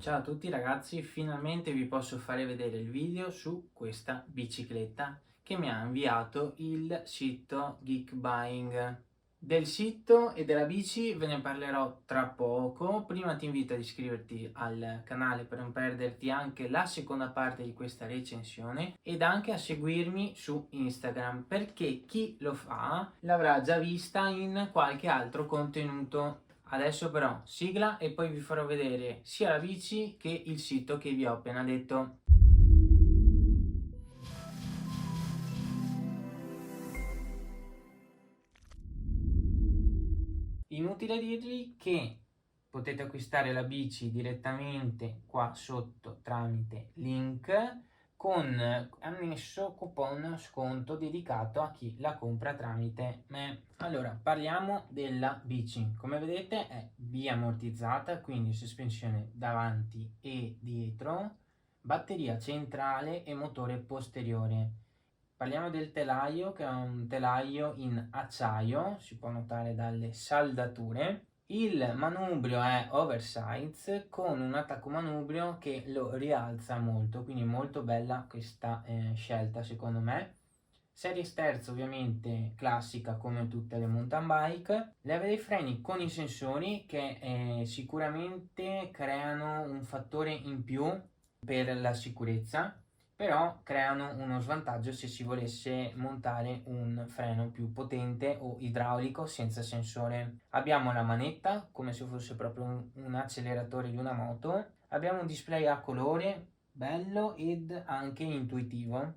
Ciao a tutti ragazzi, finalmente vi posso fare vedere il video su questa bicicletta che mi ha inviato il sito Geekbuying. Del sito e della bici ve ne parlerò tra poco. Prima ti invito ad iscriverti al canale per non perderti anche la seconda parte di questa recensione ed anche a seguirmi su Instagram, perché chi lo fa l'avrà già vista in qualche altro contenuto. Adesso però sigla e poi vi farò vedere sia la bici che il sito che vi ho appena detto. Inutile dirvi che potete acquistare la bici direttamente qua sotto tramite link con annesso coupon sconto dedicato a chi la compra tramite me. Allora, parliamo della bici. Come vedete è biammortizzata, quindi sospensione davanti e dietro, batteria centrale e motore posteriore. Parliamo del telaio, che è un telaio in acciaio, si può notare dalle saldature. Il manubrio è oversize con un attacco manubrio che lo rialza molto, quindi molto bella questa scelta secondo me. Serie sterzo ovviamente classica come tutte le mountain bike. Leve dei freni con i sensori che sicuramente creano un fattore in più per la sicurezza, però creano uno svantaggio se si volesse montare un freno più potente o idraulico senza sensore. Abbiamo la manetta come se fosse proprio un acceleratore di una moto. Abbiamo un display a colore bello ed anche intuitivo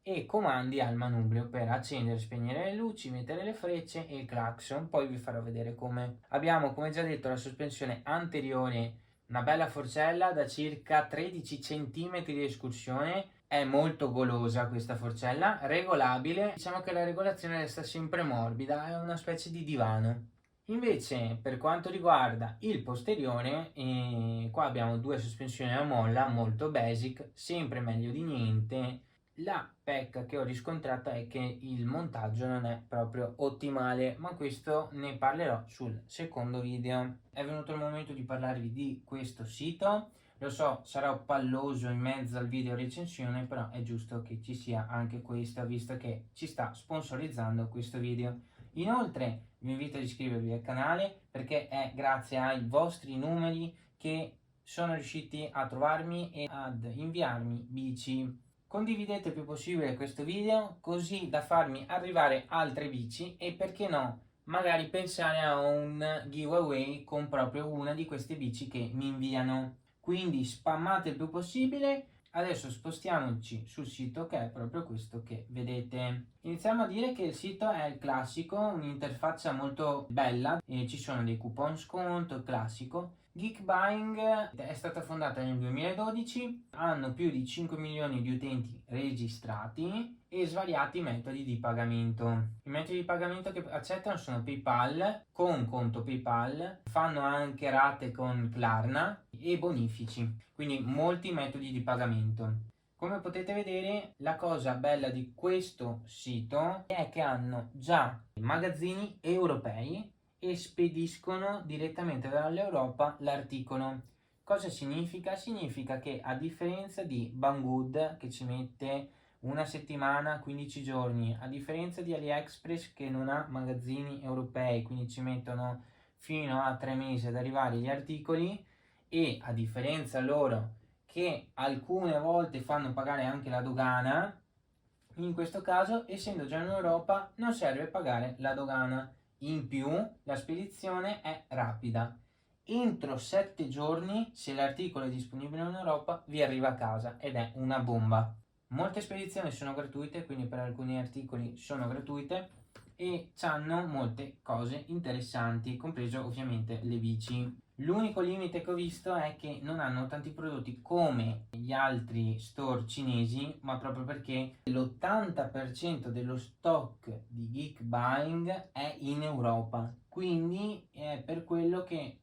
e comandi al manubrio per accendere e spegnere le luci, mettere le frecce e il clacson. Poi vi farò vedere come. Abbiamo, come già detto, la sospensione anteriore, una bella forcella da circa 13 cm di escursione. È molto golosa questa forcella, regolabile. Diciamo che la regolazione resta sempre morbida, è una specie di divano. Invece per quanto riguarda il posteriore, qua abbiamo due sospensioni a molla molto basic, sempre meglio di niente. La pecca che ho riscontrato è che il montaggio non è proprio ottimale, ma questo ne parlerò sul secondo video. È venuto il momento di parlarvi di questo sito. Lo so, sarò palloso in mezzo al video recensione, però è giusto che ci sia anche questa, visto che ci sta sponsorizzando questo video. Inoltre vi invito ad iscrivervi al canale perché è grazie ai vostri numeri che sono riusciti a trovarmi e ad inviarmi bici. Condividete il più possibile questo video così da farmi arrivare altre bici e perché no, magari pensare a un giveaway con proprio una di queste bici che mi inviano. Quindi spammate il più possibile. Adesso spostiamoci sul sito che è proprio questo che vedete. Iniziamo a dire che il sito è il classico, un'interfaccia molto bella e ci sono dei coupon sconto, classico. Geekbuying è stata fondata nel 2012, hanno più di 5 milioni di utenti registrati e svariati metodi di pagamento. I metodi di pagamento che accettano sono PayPal, con conto PayPal, fanno anche rate con Klarna e bonifici, quindi molti metodi di pagamento. Come potete vedere, la cosa bella di questo sito è che hanno già magazzini europei e spediscono direttamente dall'Europa l'articolo. Cosa significa? Significa che a differenza di Banggood che ci mette una settimana, 15 giorni, a differenza di AliExpress che non ha magazzini europei, quindi ci mettono fino a 3 mesi ad arrivare gli articoli, e a differenza loro che alcune volte fanno pagare anche la dogana, in questo caso, essendo già in Europa, non serve pagare la dogana. In più, la spedizione è rapida. Entro 7 giorni, se l'articolo è disponibile in Europa, vi arriva a casa ed è una bomba. Molte spedizioni sono gratuite, quindi per alcuni articoli sono gratuite e hanno molte cose interessanti, compreso ovviamente le bici. L'unico limite che ho visto è che non hanno tanti prodotti come gli altri store cinesi, ma proprio perché l'80% dello stock di Geekbuying è in Europa. Quindi è per quello che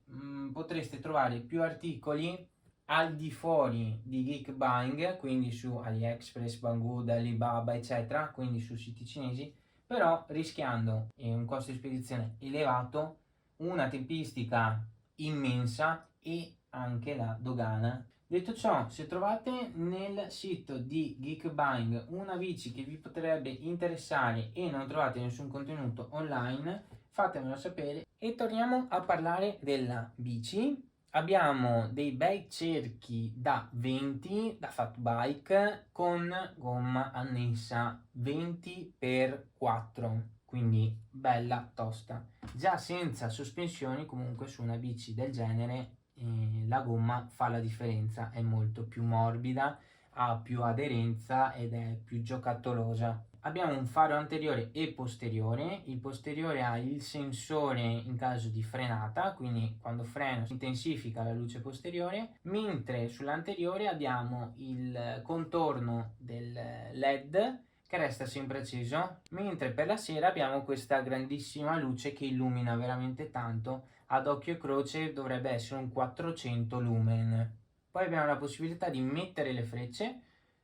potreste trovare più articoli al di fuori di Geekbuying, quindi su AliExpress, Banggood, Alibaba, eccetera, quindi su siti cinesi, però rischiando un costo di spedizione elevato, una tempistica immensa e anche la dogana. Detto ciò, se trovate nel sito di Geekbuying una bici che vi potrebbe interessare e non trovate nessun contenuto online, fatemelo sapere. E torniamo a parlare della bici. Abbiamo dei bei cerchi da 20 da fat bike con gomma annessa 20x4, quindi bella tosta. Già senza sospensioni, comunque su una bici del genere la gomma fa la differenza, è molto più morbida, ha più aderenza ed è più giocattolosa. Abbiamo un faro anteriore e posteriore. Il posteriore ha il sensore in caso di frenata, quindi quando freno si intensifica la luce posteriore, mentre sull'anteriore abbiamo il contorno del LED che resta sempre acceso, mentre per la sera abbiamo questa grandissima luce che illumina veramente tanto. Ad occhio e croce dovrebbe essere un 400 lumen. Poi abbiamo la possibilità di mettere le frecce.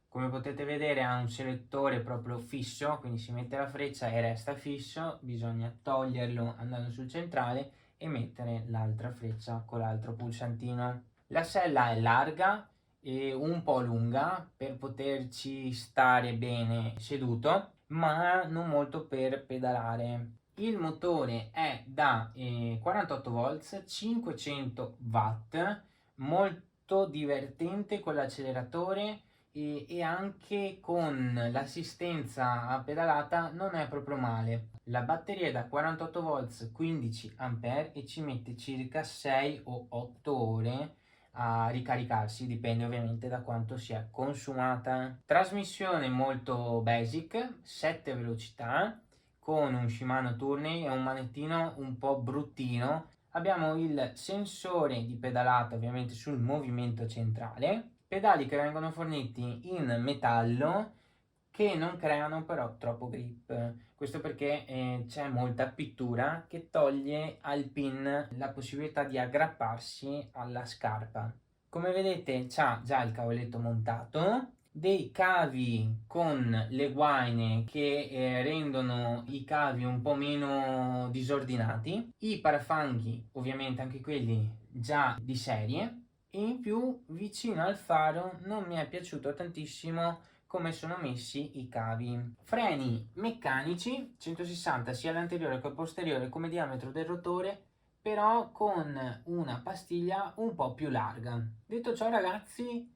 Come potete vedere ha un selettore proprio fisso, quindi si mette la freccia e resta fisso, bisogna toglierlo andando sul centrale e mettere l'altra freccia con l'altro pulsantino. La sella è larga e un po' lunga per poterci stare bene seduto, ma non molto per pedalare. Il motore è da 48 volts, 500 watt, molto divertente con l'acceleratore e anche con l'assistenza a pedalata non è proprio male. La batteria è da 48 volts, 15 ampere e ci mette circa 6 o 8 ore a ricaricarsi, dipende ovviamente da quanto sia consumata. Trasmissione molto basic, 7 velocità, con un Shimano Tourney e un manettino un po' bruttino. Abbiamo il sensore di pedalata ovviamente sul movimento centrale, pedali che vengono forniti in metallo che non creano però troppo grip. Questo perché c'è molta pittura che toglie al pin la possibilità di aggrapparsi alla scarpa. Come vedete c'ha già il cavalletto montato, dei cavi con le guaine che rendono i cavi un po' meno disordinati, i parafanghi ovviamente anche quelli già di serie, e in più vicino al faro non mi è piaciuto tantissimo come sono messi i cavi. Freni meccanici 160 sia l'anteriore che il posteriore come diametro del rotore, però con una pastiglia un po' più larga. Detto ciò ragazzi,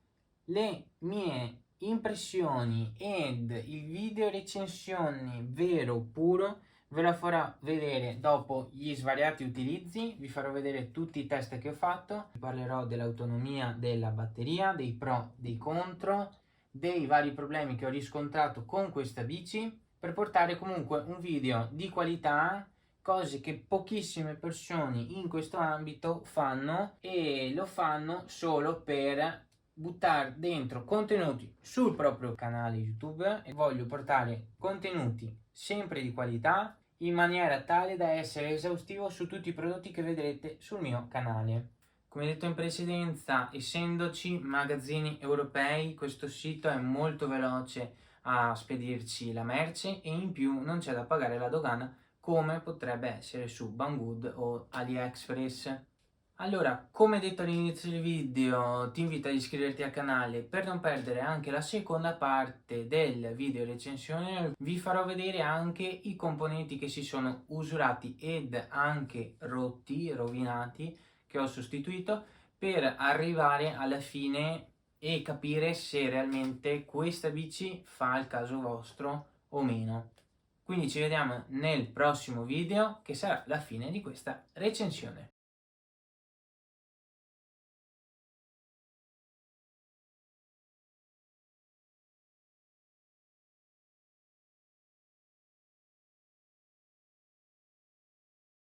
le mie impressioni ed il video recensioni vero puro ve la farò vedere dopo gli svariati utilizzi, vi farò vedere tutti i test che ho fatto, parlerò dell'autonomia della batteria, dei pro, dei contro, dei vari problemi che ho riscontrato con questa bici, per portare comunque un video di qualità, cose che pochissime persone in questo ambito fanno e lo fanno solo per buttare dentro contenuti sul proprio canale YouTube, e voglio portare contenuti sempre di qualità in maniera tale da essere esaustivo su tutti i prodotti che vedrete sul mio canale. Come detto in precedenza, essendoci magazzini europei, questo sito è molto veloce a spedirci la merce e in più non c'è da pagare la dogana come potrebbe essere su Banggood o AliExpress. Allora, come detto all'inizio del video, ti invito ad iscriverti al canale per non perdere anche la seconda parte del video recensione. Vi farò vedere anche i componenti che si sono usurati ed anche rotti, rovinati, che ho sostituito, per arrivare alla fine e capire se realmente questa bici fa il caso vostro o meno. Quindi ci vediamo nel prossimo video, che sarà la fine di questa recensione.